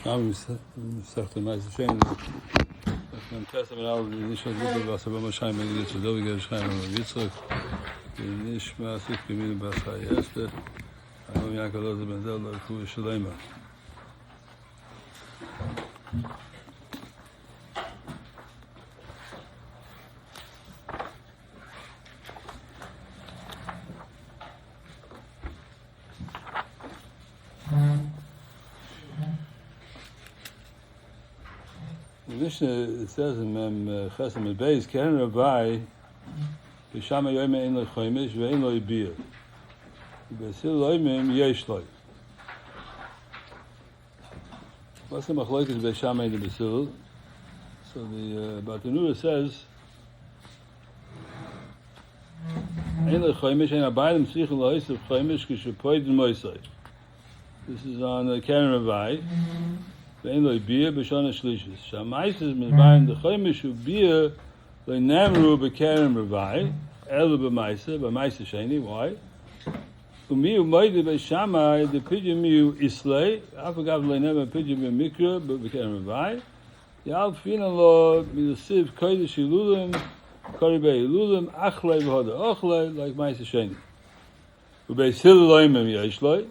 Am sagt der Meister schön. Dann testen wir auch nicht so gut, was aber wahrscheinlich wenn jetzt so wie schreiben wir jetzt zurück. Nicht mehr sich gewinnen was erst. Aber ja gerade so benzel für Yerushalmi. It says in Chesed Beis, Keren Ravai, B'Shama Yoyme Ein Lo Chomish Ve'Ein Lo Yibir. B'Sil Loymim Yesh Lo. What's the machlokes B'Shama and B'Sil? So the Bartanura says, Ein Lo Chomish Ein Abayim Tzrichen Lo Yisuf Chomish Kishepoid Moisei. This is on Keren Ravai. Ve'en lo yibir b'shana shlishis. Sha'maises mizbayin d'chomish u'bir le'namru b'kerem ravai, elu b'maisa sheni, why? Umi u'moide b'shamai d'pidya miu islay, afagav le'namru pidya miu mikra b'kerem ravai, yal fina lo midasiv kodesh ilulim, koribei ilulim, achlei v'hoda ochlei, like maisa sheni. U'beisil lo'imim yeshloi,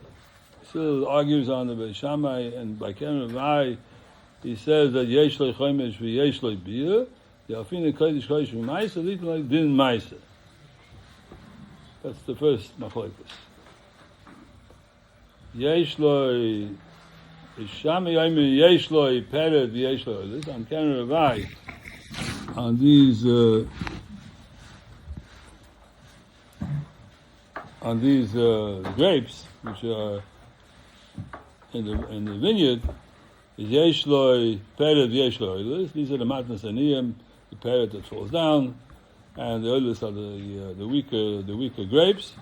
still argues on the Beis Shammai, and by Keren Ravai, he says that Yesh Lo Chomesh v'Yesh Lo Biyah, Yalfina Kodesh Kodesh v'Maisa, Litin like Din Maisa. That's the first machlokes. Yesh Lo Shammai Yoyme Yesh Lo Peret v'Yesh Lo. This on Keren Ravai, on these grapes, which are in the vineyard, is yesh loy peret yesh loy oilus. These are the matnas aniyim, the peret that falls down, and the oilus are the weaker grapes.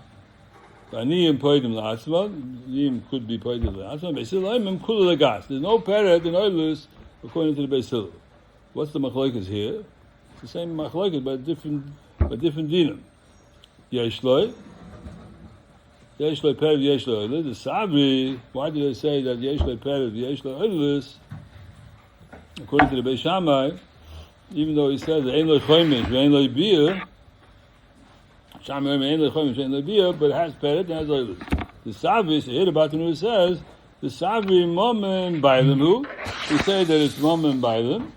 Aniyim poidim la'atzma. Aniyim could be poidim la'atzma. Beisil oimim kula legas. There's no peret in oilus according to the Beisil. What's the machlokes here? It's the same machlokes but different dinam. Yesh loy. Yesh lo peret yesh lo oilus. The Sabri, why do they say that yesh lo peret yesh lo oilus? According to the Beis Shammai, even though he says ein lo chomish ve'ein lo yibir, Shammai ein lo chomish ve'ein lo yibir, but it has peret and has oilus. The Sabri, so here the Bartanura says, the Sabri momen bailim hu. We say that it's momen bailim,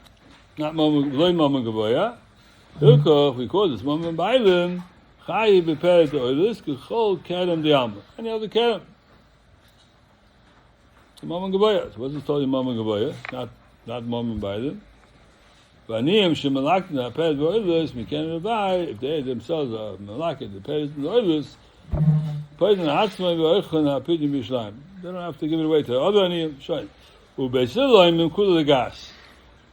not momen loy momen gavoya. Hilkoch, we call this momen bailim. Chayi b'peret oilus k'chol kerem di'alma. Any other kerem. The Mammon Gavoya. What's it told you Mammon Gavoya? Not Mammon Bailim. V'aniyim shemalaktin ha'peret v'oilus miken ravai, if they themselves are malakit, the peret and the oilus, poitin ha'atzmai v'oichon ha'pidim b'yishlayim. They don't have to give it away to the other aniyim. Shoy. U'beisil lo'im m'kula legas.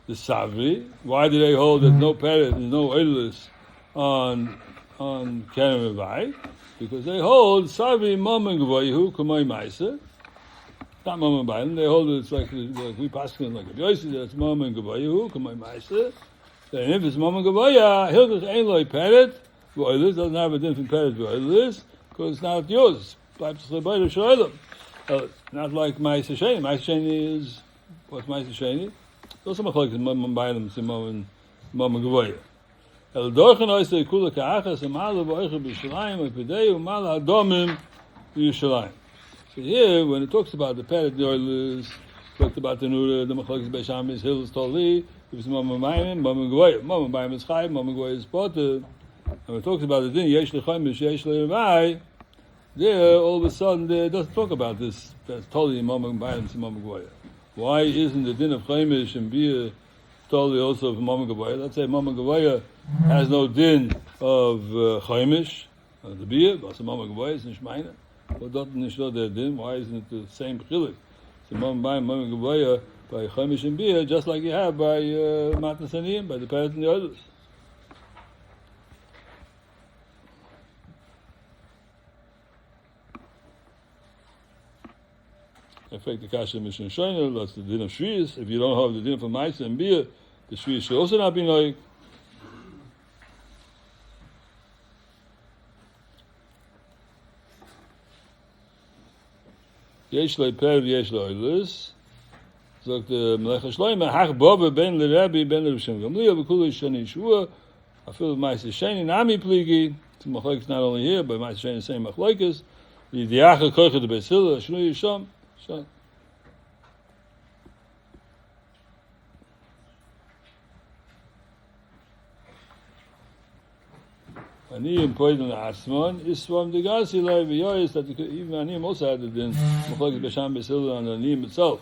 The Savri, why do they hold that no peret and no oilus on Keren Ravai? Because they hold Savi Mammon Gavoyahu Kamoi Meiser. Not Mammon Bailim. They hold it's like we pass it like a Yosi, that's Mammon Gavoyahu Kamoi Meiser. And if it's Mammon Gavoya, he'll just ain't like Peret, Voilus, doesn't have a different Peret Voilus, because it's not yours. Not like Meiser Sheni. Meiser Sheni is, what's Meiser Sheni? Those are machlokes Mammon Bailim, Mammon Gavoya. El dorchen oise kula ka'achas amala v'oicha b'Yerushalayim v'pidei umala adomim b'Yerushalayim. So here, when it talks about the peret, the oilus, talked about the nura, the machlokes Beis Shammai is hills toli, if it's Mammon Bailim, Mammon Gavoya. Mammon Bailim is chayv, Mammon Gavoya is poter. And when it talks about the din, yesh lechomish, yesh le'ravai, there, all of a sudden, it doesn't talk about this, that's totally Mammon Bailim to Mammon Gavoya. Why isn't the din of chomish and beer totally also of Mammon Gavoya? Let's say Mammon Gavoya has no din of chomish, the beer, but some Mammon Gavoya is nishmaina. But doesn't nisho their din? Why isn't it the same chilik? So Mammon Gavoya by chomish and beer, just like you have by matnas aniyim, by the peret and the others. In fact, the kasha mishnah shoyner, that's the din of shviyas. If you don't have the din for ma'aser and beer, the shviyas should also not be noig. Yesh lo peret, yesh lo oilus. Sagt Melech Shloime, Hach Bove ben Rabbi ben Rishon Gamliel v'Kulu Shani Shua. I feel Ma'aser Sheni Nami Pligi. It's machlokes not only here, but Ma'aser Sheni the same machlokes. The Diacha Koicha the Beis Hillel Shnu Yisham. Aniyim poidon asmon isvam degasi loy v'yoyis that even Aniyim also had it in machlokes b'sham Beis Hillel on the Aniyim itself,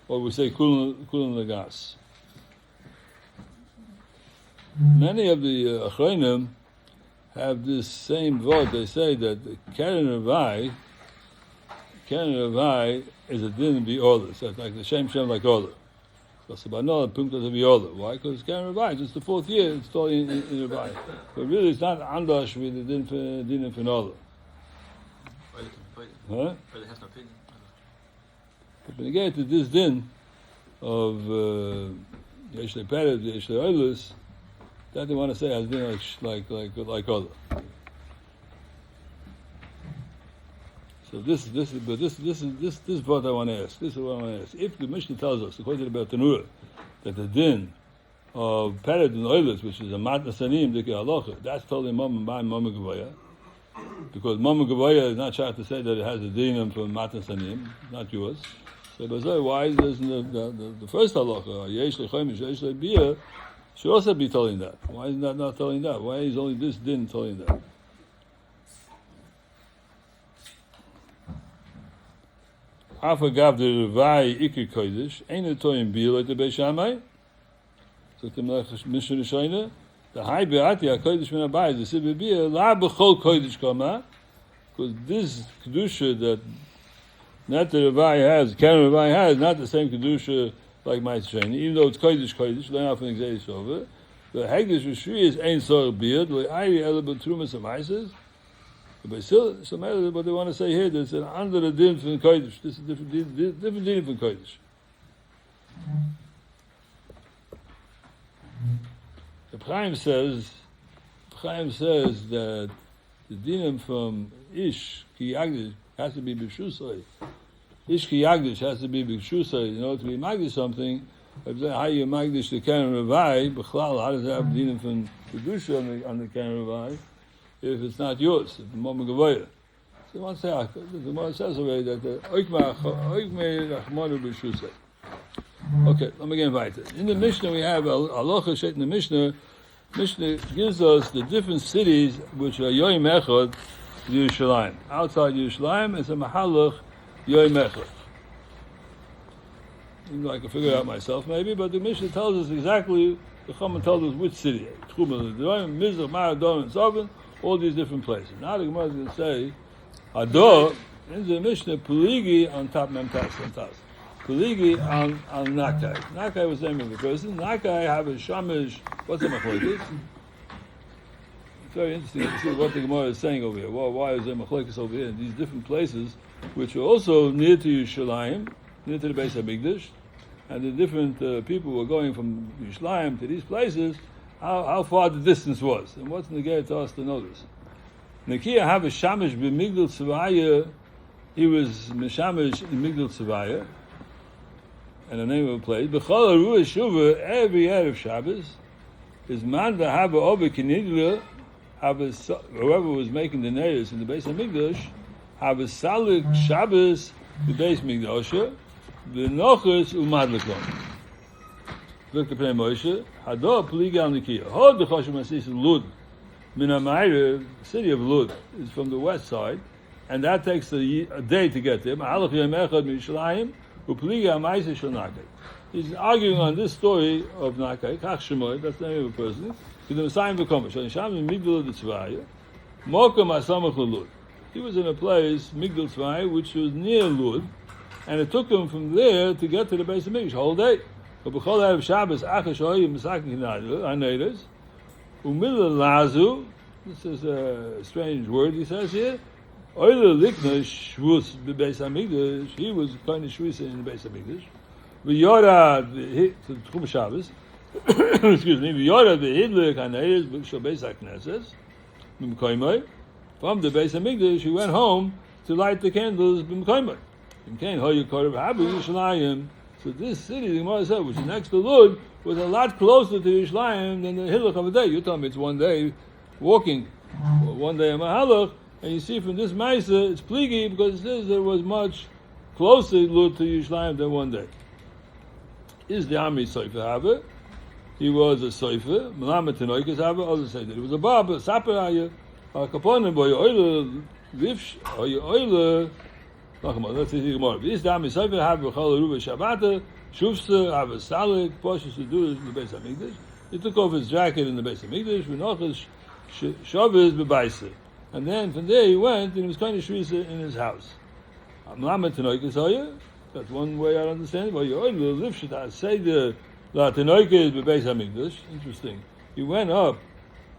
or we say kulin legas. Many of the Achronim have this same vote. They say that the Keren Ravai is a din v'olah. So it's like the Shem like olah. So Sabanola Punktas of v'olah. Why? Because Keren Ravai, it's the 4th year, it's still in Ravai. But really it's not Andash with the din for olah. Huh? But again, to this din of Yeshle Peret, Yeshle Oilus, that they want to say has been like other. So this is what I want to ask. This is what I want to ask. If the Mishnah tells us, according to the Tanura, that the din of Pered and Oilus, which is a Matnas Anim Dikei Halacha, that's totally Mama Gavaya, because Mama Gavaya is not trying to say that it has a din from Matnas Anim, not yours. So, but why doesn't the first Halacha, Yesh Lechomish, Yesh Lebiyah, should also be telling that? Why is that not telling that? Why is only this din telling that? Afagav the Revai Ikir Kodesh, ain't it toying be like the Beis Shammai? So the Mishnah Rishayna, the High Beati HaKodesh Min HaBayis, the Sibbe Bia, La B'chol Kodesh Kama, because this Kedusha that not the Revai has, Karen Revai has, not the same Kedusha like Ma'aser Sheni, even though it's Kodesh, learn off an Xeris over. The Hegdish Rishri is Ein Sor Beard, the Ayri Elabel Trumas of Ma'aser. But still, what they want to say here, there's an under the din from Kodesh. This is different din from Kodesh. The Chaim says that the din from Ish Ki Yagdish has to be B'Shusay. Ish Ki Yagdish has to be B'Shusay in order to be Magdish something. How you Magdish the Karen Ravai, B'chlal, how does that have din from Kedusha on the Karen Ravai? If it's not yours, if the Mama Gavoya. So one say, the Gemara says already that the Oikmei Rachmanu B'Shusay. Okay, let me get invited. In the Mishnah we have Alocha Shet in the Mishnah. Mishnah gives us the different cities which are Yoim Echad, Yerushalayim. Outside Yerushalayim is a Mahalach Yoim Echad. Even though I can figure it out myself maybe, but the Mishnah tells us exactly, the Chama tells us which city. Tchum L'Dorim, Mizrach, Maradon, and Sovin, all these different places. Now the Gemara is going to say, Ador, in the Mishnah, Puligi on top, Memtas on top. Puligi on Nakai. Nakai was the name of the person. Nakai have a Shamish, what's the Machlokes? It's very interesting to see what the Gemara is saying over here. Well, why is there Machlokes over here in these different places, which are also near to Yerushalayim, near to the Beis HaMikdash, and the different people were going from Yerushalayim to these places, how far the distance was, and what's negated to us to notice. Nakia have a shamish b'migdal tzvaya. He was mishamish in migdal tzvaya, and the name of a place. B'chol haruah shuva every erev Shabbos is man v'hava over kinidla. Whoever was making the neiros in the Beis HaMikdash have a salik Shabbos the Beis Mikdasha v'nochus umadlekon. Look to Pnei Moshe. Hador Pliga al Nikia. Hod the Choshev Masis Lud. Minamayre, city of Lud, is from the west side, and that takes a day to get there. Ma'alach Yom Echad Mishlayim uPliga Ma'aser Shel Nakai. He's arguing on this story of Nakai. Kach Shemoy, that's the name of a person. To the Messiah V'Komesh. Sham in Migdal Tzvaya. Mokum Asamach Lud. He was in a place Migdal Tzvaya which was near Lud, and it took him from there to get to the Beis HaMikdash whole day. But b'chol erev Shabbos achash hoyim misakin haneres umila lazu. This is a strange word he says here. Oile likna shvus b'Beis HaMikdash. He was kind of shvus in the Beis HaMikdash. V'yora to Tchum Shabbos. Excuse me. V'yora v'hidlik haneres b'shal Beis HaKnesses b'mkoymai. From the Beis HaMikdash, he went home to light the candles b'mkoymai. Imkein hoyu korav habu Yerushalayim. So this city, the Gemara said, which is next to Lud, was a lot closer to Yerushalayim than the Hilach of a day. You tell me it's one day walking, or one day a Mahalach, and you see from this Ma'aser, it's pligi because it says there was much closer Lud to Yerushalayim than one day. Is the Ami Sofer Haver? He was a Sofer. Melamed Tenoikes Haver. Others say that he was a Baba. Saperaya. Kaponim boy oile vivsh oile. Let's see the Gemara. Is the Ami Sofer Haver? Chol Ruva Shabbat. Shufse Haver Salik. Poshes to do in the Beis Hamikdash. He took off his jacket in the Beis Hamikdash. V'nochas Shabbos beBaisa. And then from there he went and he was kind of shvisa in his house. Melamed Tenoikes Haver. That's one way I understand. Well, you live should I say the Tenoike is beBeis Hamikdash. Interesting. He went up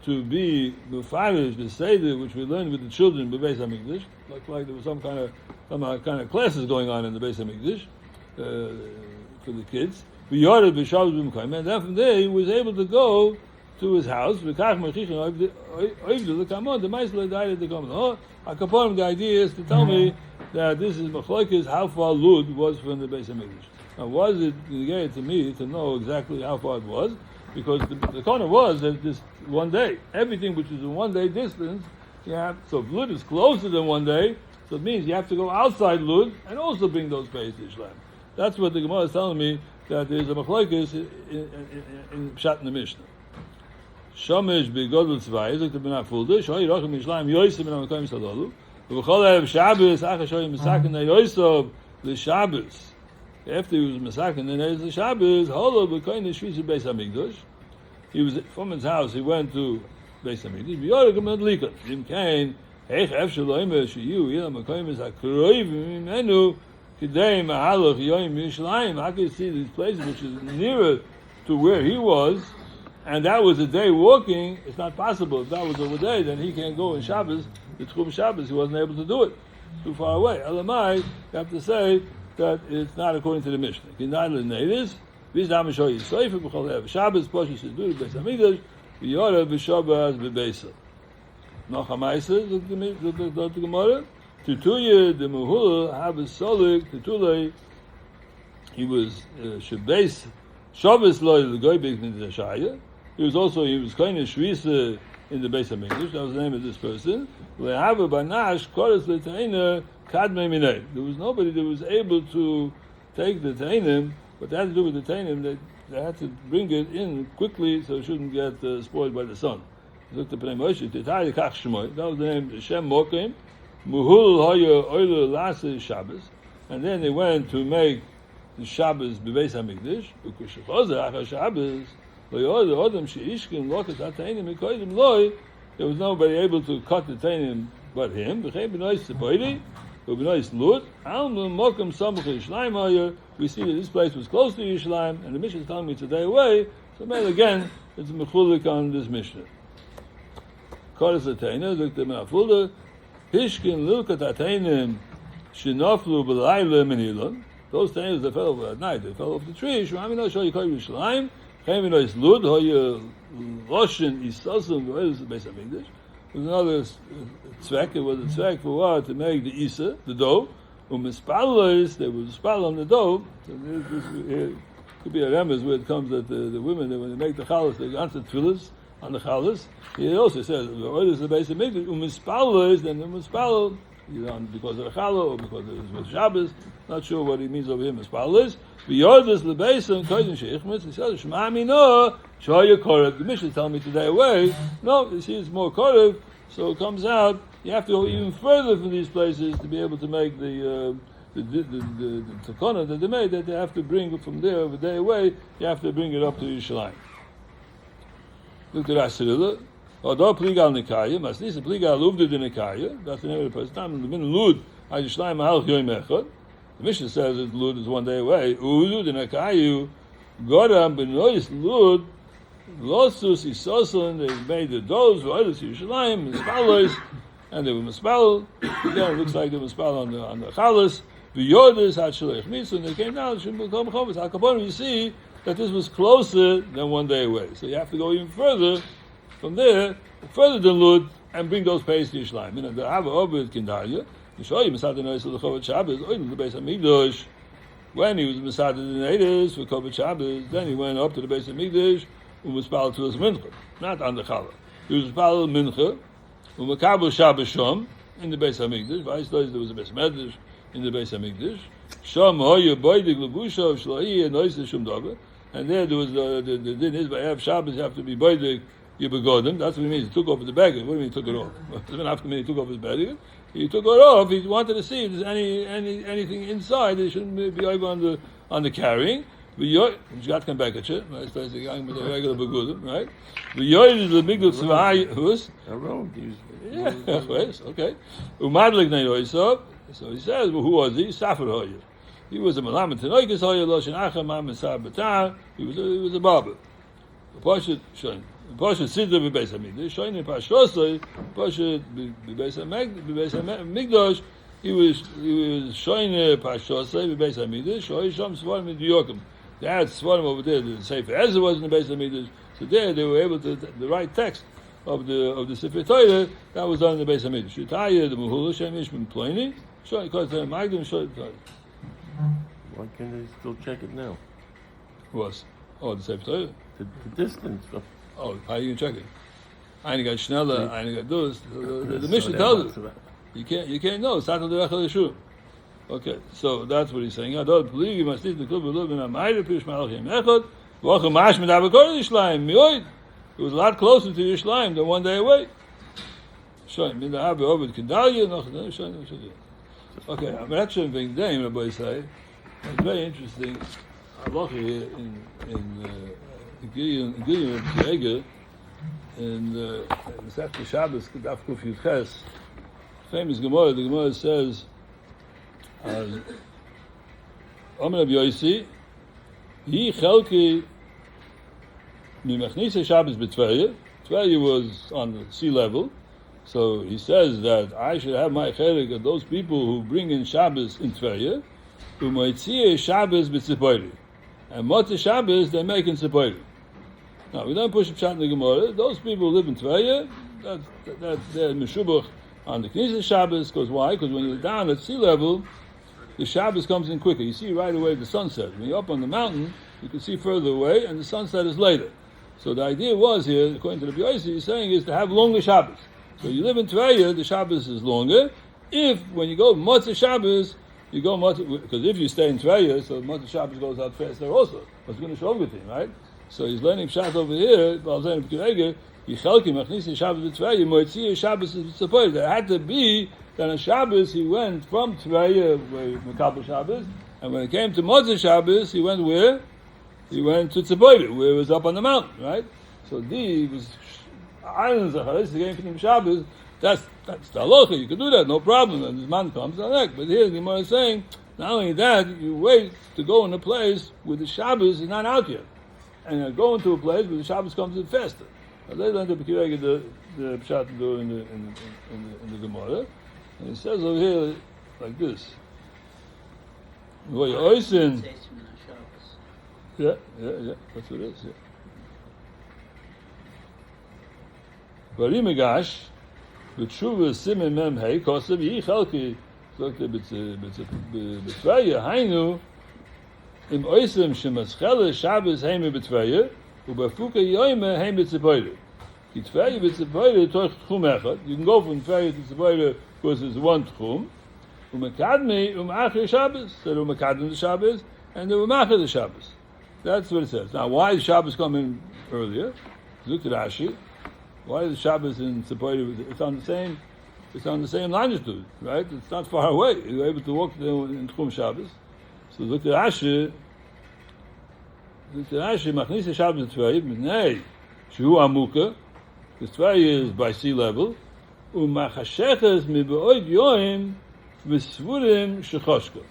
to be mefarish the Seder, which we learned with the children beBeis Hamikdash. Like there was some kind of classes going on in the Beis Hamikdash for the kids. And then from there he was able to go to his house. The idea is to tell me that this is machlokes how far Lud was from the Beis Hamikdash. Now, was it negated to me to know exactly how far it was? Because the corner was that this one day, everything which is a 1 day distance, so if Lud is closer than 1 day, so it means you have to go outside Lud and also bring those pays to Ishlam. That's what the Gemara is telling me, that there is a machlokes in Pshat in the Mishnah. Shomesh begodel tzvayis, like the B'nai Fulda, shoyi rochem Ishlam yoysim in HaMakom Sadalu, v'chol erev Shabbos, acha shoyi misaken yoysom l'Shabbos. After he was masakin, then there's the Shabbos. Holo b'koyin shvisa Beis Hamikdash. He was from his house. He went to Beis Hamikdash. V'yoragam adlikat. Jim Kain heich efshaloyim sheyu yilam makoyim is hakroivim imenu kidei mahalach yoyim Yerushalayim. How can you see these places which is nearer to where he was, and that was a day walking? It's not possible. If that was a day, then he can't go in Shabbos. The Tchum Shabbos, he wasn't able to do it. Too far away. Elamai, you have to say that it's not according to the Mishnah. Kinayla neiris, v'zdam shoyi soifer b'chol ev Shabbos poshes to do the Beis Hamikdash v'yora v'shabbos bebeisa. Noch a Ma'aser the Gemara tutuye the muhul habes solik tutulei. He was Shabbos loy the goy big in the Shaya. He was kind of shvisa in the Beis Hamikdash. That was the name of this person. Le'hava banash koros le'taina. There was nobody that was able to take the Tainim, but they had to do with the Tainim, they had to bring it in quickly so it shouldn't get spoiled by the sun. That was the name, Shem Mokim, Muhul Hoya Oile Lase Shabbos, and then they went to make the Shabbos Bebeis Hamikdash, there was nobody able to cut the Tainim but him. We see that this place was close to Yerushalayim, and the Mishnah is telling me it's a day away, so maybe again, it's a mechulik on this Mishnah. Kodesh Atayna, look at the Fulda, Hishkin Lilkat Ataynim, Shinoflu B'layla Menilon, those Tainas that fell over at night, they fell off the tree, Shemamino Shoy Koy Yerushalayim, Chemino is Lud, Hoya Loshin Isosum, Goyes Beis Hamikdash. It was another tzvek. It was a tzvek for what? To make the isa, the dough. U'mispallos, they would spal on the dough. So this could be a remez where it comes that the women, when they make the chalas, they answer tefillas on the chalas. He also says, what is the base of mikdash? U'mispallos, then the mispal, because of the challah or because it was Shabbos. Not sure what he means over here. Mispallos. V'yordas lebeisam koydin sheichmetz. He says, Shema Amino. Shoya Korev. The Mishnah is telling me today away. No, you see, it's more Korev, so it comes out. You have to go even further from these places to be able to make the takana that they made. That they have to bring it from there a day away. You have to bring it up to Yerushalayim. Look at Asirila. Although pligal nikaya, masnisa pligal uvdu de nikaya. That's the name of the person. Time in the middle Lud. Yerushalayim mahalch yoyim echad. The Mishnah says that Lud is 1 day away. Udu de nikayu. Godam benois Lud. Losus Isosun, they made the doves, V'oilus Yerushalayim, Mispalos, and they were Mispal. Again, it looks like they were Mispal on the Chalas. V'yodis had Shalech Mitzvah, and they came down, Shimbukom Chovis. Al-Kaponim, you see that this was closer than 1 day away. So you have to go even further from there, further than Lud, and bring those pays to Yerushalayim. The Hava Obed Kindarya, Yishoyim, Misad Nois L'Chovat Shabbos, Oidim, the Beis Hamikdash. When he was Masada the natives for Kovet Shabbos, then he went up to the base of Mikdash and was Spal to his Mincha, not on the Challah. He was Spal Mincha, Umakabel Shabbos Shom, in the base of Mikdash. Vice there was a base of Medrash in the base of Mikdash. Shom Hoya Boidig Lebusha Shloi and Noise Shum Daber. And there was the din is by Erev Shabbos you have to be Boidig Yibegodim. That's what it means. He took off the bag. What do you mean he took it off? It doesn't have to mean he took off his bag. He took it off. He wanted to see if there's anything inside. It shouldn't be over on the carrying. You got to come back at you. Right? So it's a young with a regular begudim, right? The yoy is the big tzvai. Who's? A road. Yeah. Okay. Umadlik neiroisov. So he says, well, who was he? Safar hoyer. He was a malamet tenoikis hoyer loshen acham amesar batar. He was a barber. Pashat shoin. Pashat siddur b'beis hamikdash. Shoin in pashosay. Pashat b'beis hamikdash. He was showing pashosay b'beis hamikdash. Shoy shom svarim midyokim. They had svarim over there. The Sefer Ezra was in the beis hamikdash. So there they were able to the right text of the Sefer Torah that was done in the beis hamikdash. Shetaya the muhula shem ishmin pleni. Shoy because the magdim shoy. Why can't they still check it now? Was the Sefer Torah. The distance. Oh, how are you gonna check it? Eine got schneller, eine got dus. The Mishnah tells us you can't know. Satal derechel yeshu. Okay, so that's what he's saying. I don't believe you must eat the klub of in a ma'ir pish malachim echad. V'ochem mash mit avakor Yishlayim mioid. It was a lot closer to Yishlayim than one day away. Shoyim min da'av be'ovid kedalya noch shoyim. Okay, I'm actually being dame. Rabbi say it's very interesting. Halacha here in Gideon Psheger in Masechta Shabbos Daf Kuf Yud Ches, famous Gemara. The Gemara says, "Omer Rabbi Yosi, Hi Chelki Mimachnisa Shabbos b'Tveria." Tveria was on the sea level, so he says that I should have my chelik of those people who bring in Shabbos in Tveria, who might see Shabbos b'Tzipori, and Motzei Shabbos they make in Tzipori. Now we don't push up shot in the Gemara. Those people who live in Tveria, they're meshubach on the Knesset Shabbos. Because why? Because when you're down at sea level, the Shabbos comes in quicker. You see right away the sunset. When you're up on the mountain, you can see further away, and the sunset is later. So the idea was here, according to the B'yosi, he's saying is to have longer Shabbos. So you live in Tveria, the Shabbos is longer. If when you go Motzei Shabbos, you go Motzei, because if you stay in Tveria, so Motzei Shabbos goes out faster also. It's going to show with him, right? So he's learning Pshat over here. There had to be that on Shabbos he went from Tveria, where Mekabel Shabbos, and when it came to Motzei Shabbos, he went where? He went to Tzepoider, where it was up on the mountain, right? So he was islands of Charis, he came from Shabbos. That's the halacha. You can do that, no problem. And this man comes on that. But here the Gemara is saying, not only that, you wait to go in a place where the Shabbos is not out yet. And you're going to a place where the Shabbos comes in faster. Now they learned the Pshat to do in the Gemara, and it says over here like this. Yeah, that's what it is. Yeah. Varimegash, b'tshuva simen mem hey kosev yichalki zokte b'tzvaya hainu. Im Oisem Shemaschele Shabbos heime b'Tveria, u'bafuka yoyme heime b'Tzepoider. The Tveria b'Tzepoider toch tchum echad. You can go from Tveria to Tzepoider because it's one tchum. U'mekadmi u'machir Shabbos. So u'mekadmi the Shabbos and the u'machir the Shabbos. That's what it says. Now, why does Shabbos come in earlier? Look at Rashi. Why is the Shabbos in Tzepoider? It's on the same longitude, right? It's not far away. You're able to walk there in tchum Shabbos. So look at Rashi, Machnisa Shabbos Tveria, B'nei, Shehu Amuka, because Tveria is by sea level, U'machasheches mi'b'oid yoim, v'svurim shechoshka.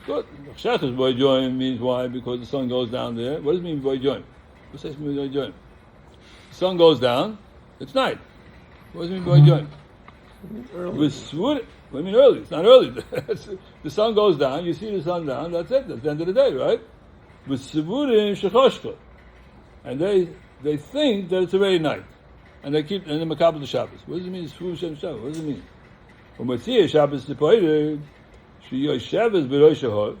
Good. Machasheches b'oid yoim means why? Because the sun goes down there. What does it mean b'oid yoim? What does it mean b'oid yoim? The sun goes down, it's night. What does it mean b'oid yoim? V'svurim. What do you mean early? It's not early. The sun goes down, you see the sun down, that's it. That's the end of the day, right? With Sivurim Shechoshka. And they think that it's already night. And they keep, and then Makabel the Shabbos. What does it mean, Sivurim Shechoshka? What does it mean? When we see a Shabbos Tzepoider, She Yosheves B'Rosh Hahor,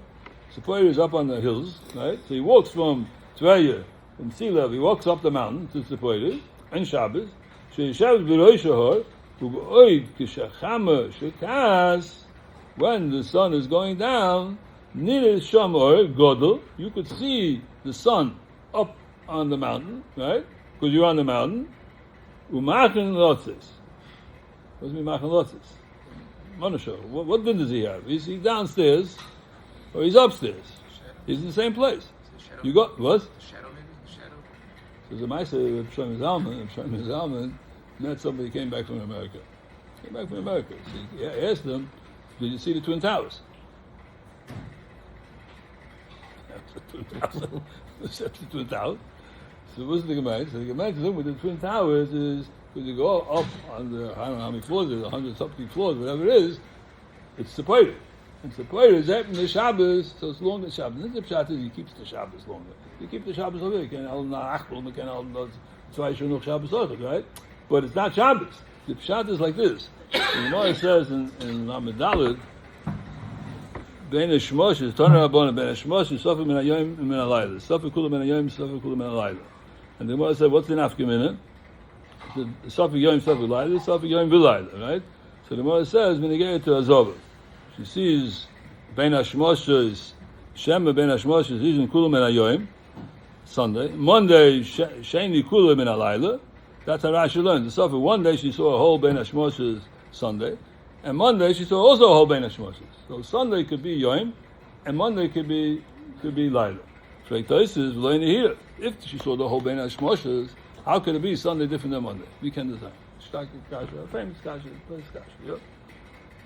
Sepoida is up on the hills, right? So he walks from Tveria, from sea level, he walks up the mountain to Sepoida, and Shabbos, Sheishav B'Rosh Hahor, U'Oid K'Shachama Shekas, when the sun is going down, Nil Shamor Godel, you could see the sun up on the mountain, right? Because you're on the mountain. Umachin Lotzis. What does mean Machin Lotzis? Manusha. What din does he have? Is he downstairs or he's upstairs? He's in the same place. You got what? Shadow maybe? Shadow? So the Meister of Shlomo Zalman met somebody who came back from America. So he asked them, did you see the Twin Towers? The Twin Towers. So what's the Gemara? So the Gemara is with the Twin Towers is because you go up on the, I don't know how many floors there's, 100-something floors, whatever it is, it's Sepoida. And Sepoida is after the Shabbos, so it's longer Shabbos. And the Pshat is he keeps the Shabbos longer. You keep the Shabbos longer, you can't hold Achbel, you can't hold Zwei Shunach Shabbos Ochot, right? But it's not Shabbos. The Pshat is like this. The Gemara says in Lamed Daled, Ben Hashmoshes, Tana Rabbana, Ben Hashmoshes, Sofer Min HaYom Min HaLayla. Sofer Kula Min HaYom, Sofer Kula Min HaLayla. And the Gemara said, what's the nafkamina? Sofer Yom, Sofer Layla, Sofer Yom V'Layla, right? So the Gemara says, when they get to Azova, she sees Ben Hashmoshes, Shema Ben Hashmoshes, he's in Kula Min HaYom, Sunday. Monday, Sheni Kula Min HaLayla. That's how Rashi learns. The Sofer, one day she saw a whole Ben Hashmoshes Sunday, and Monday she saw also a whole Ben Hashmoshes. So Sunday could be Yom, and Monday could be Laila. Shreiktais is learning here. If she saw the whole Ben Hashmoshes, how could it be Sunday different than Monday? We can design. Shtaki kasha, famous kasha, place kasha. Yep.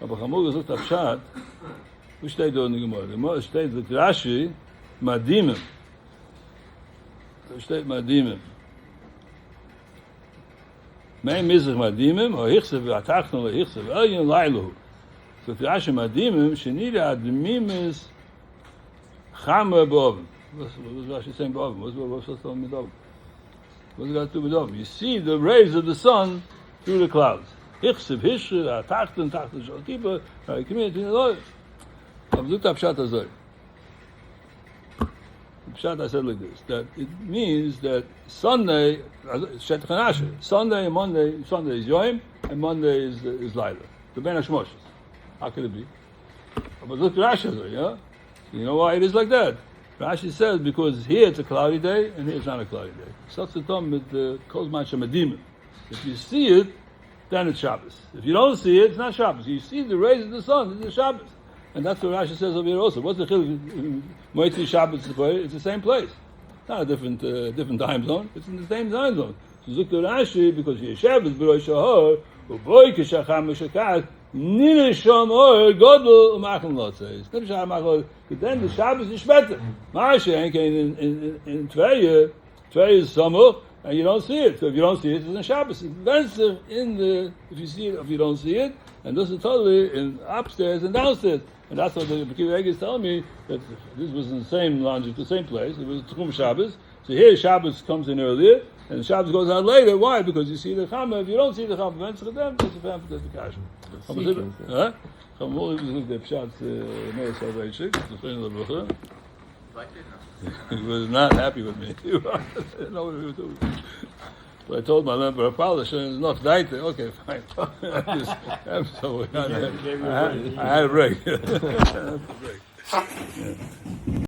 Aber Chamur gesagt Abshat, wo steht da in der Gemara? The Gemara steht mit Rashi, Madimim. Da steht Madimim. Mein Mizrach Madimim, o Hichsev v'atachnu o Hichsev v'elyon Lailahu. So the Rashi Madimim, Shenida Admim is Chama B'Oven. What's Rashi saying B'Oven? What's telling me B'Oven? What's it got to do with B'Oven? You see the rays of the sun through the clouds. Hichsev, Hishra, Atachtan, Tachtan, Shalkipa, community, Lord. I've looked up Pshat Azoi. Pshat I said like this, that it means that Sunday, Sunday and Monday, Sunday is Yom, and Monday is Laila. The Ben Hashmoshes. How could it be? But look at Rashi, yeah? You know why it is like that? Rashi says because here it's a cloudy day and here it's not a cloudy day. Such a time with the Kozman Shemadim. If you see it, then it's Shabbos. If you don't see it, it's not Shabbos. You see the rays of the sun, it's the Shabbos. And that's what Rashi says over here also. What's the chiluk? Moitzi Shabbos, it's the same place. It's not a different time zone. It's in the same time zone. So look at Rashi because here Shabbos, B'Rosh Hahor, U'Boy K'Shacham Shekas, Nina Shomor Godel Umachem Lotzes. Then the Shabbos is better. Marsha in Tveria is summer and you don't see it. So if you don't see it, it's in Shabbos. It's if you see it, if you don't see it, and this is totally in upstairs and downstairs. And that's what the Bekiva Egg is telling me that this was in the same logic, the same place. It was Tchum Shabbos. So here Shabbos comes in earlier, and Shabbos goes out later. Why? Because you see the Chama. If you don't see the Chama, then it's the Chama, that's the Kasha. Huh? He was not happy with me. I didn't know what he was doing. So I told my member, Apollos, there's enough diet there. Okay, fine. I had a break. I had a break.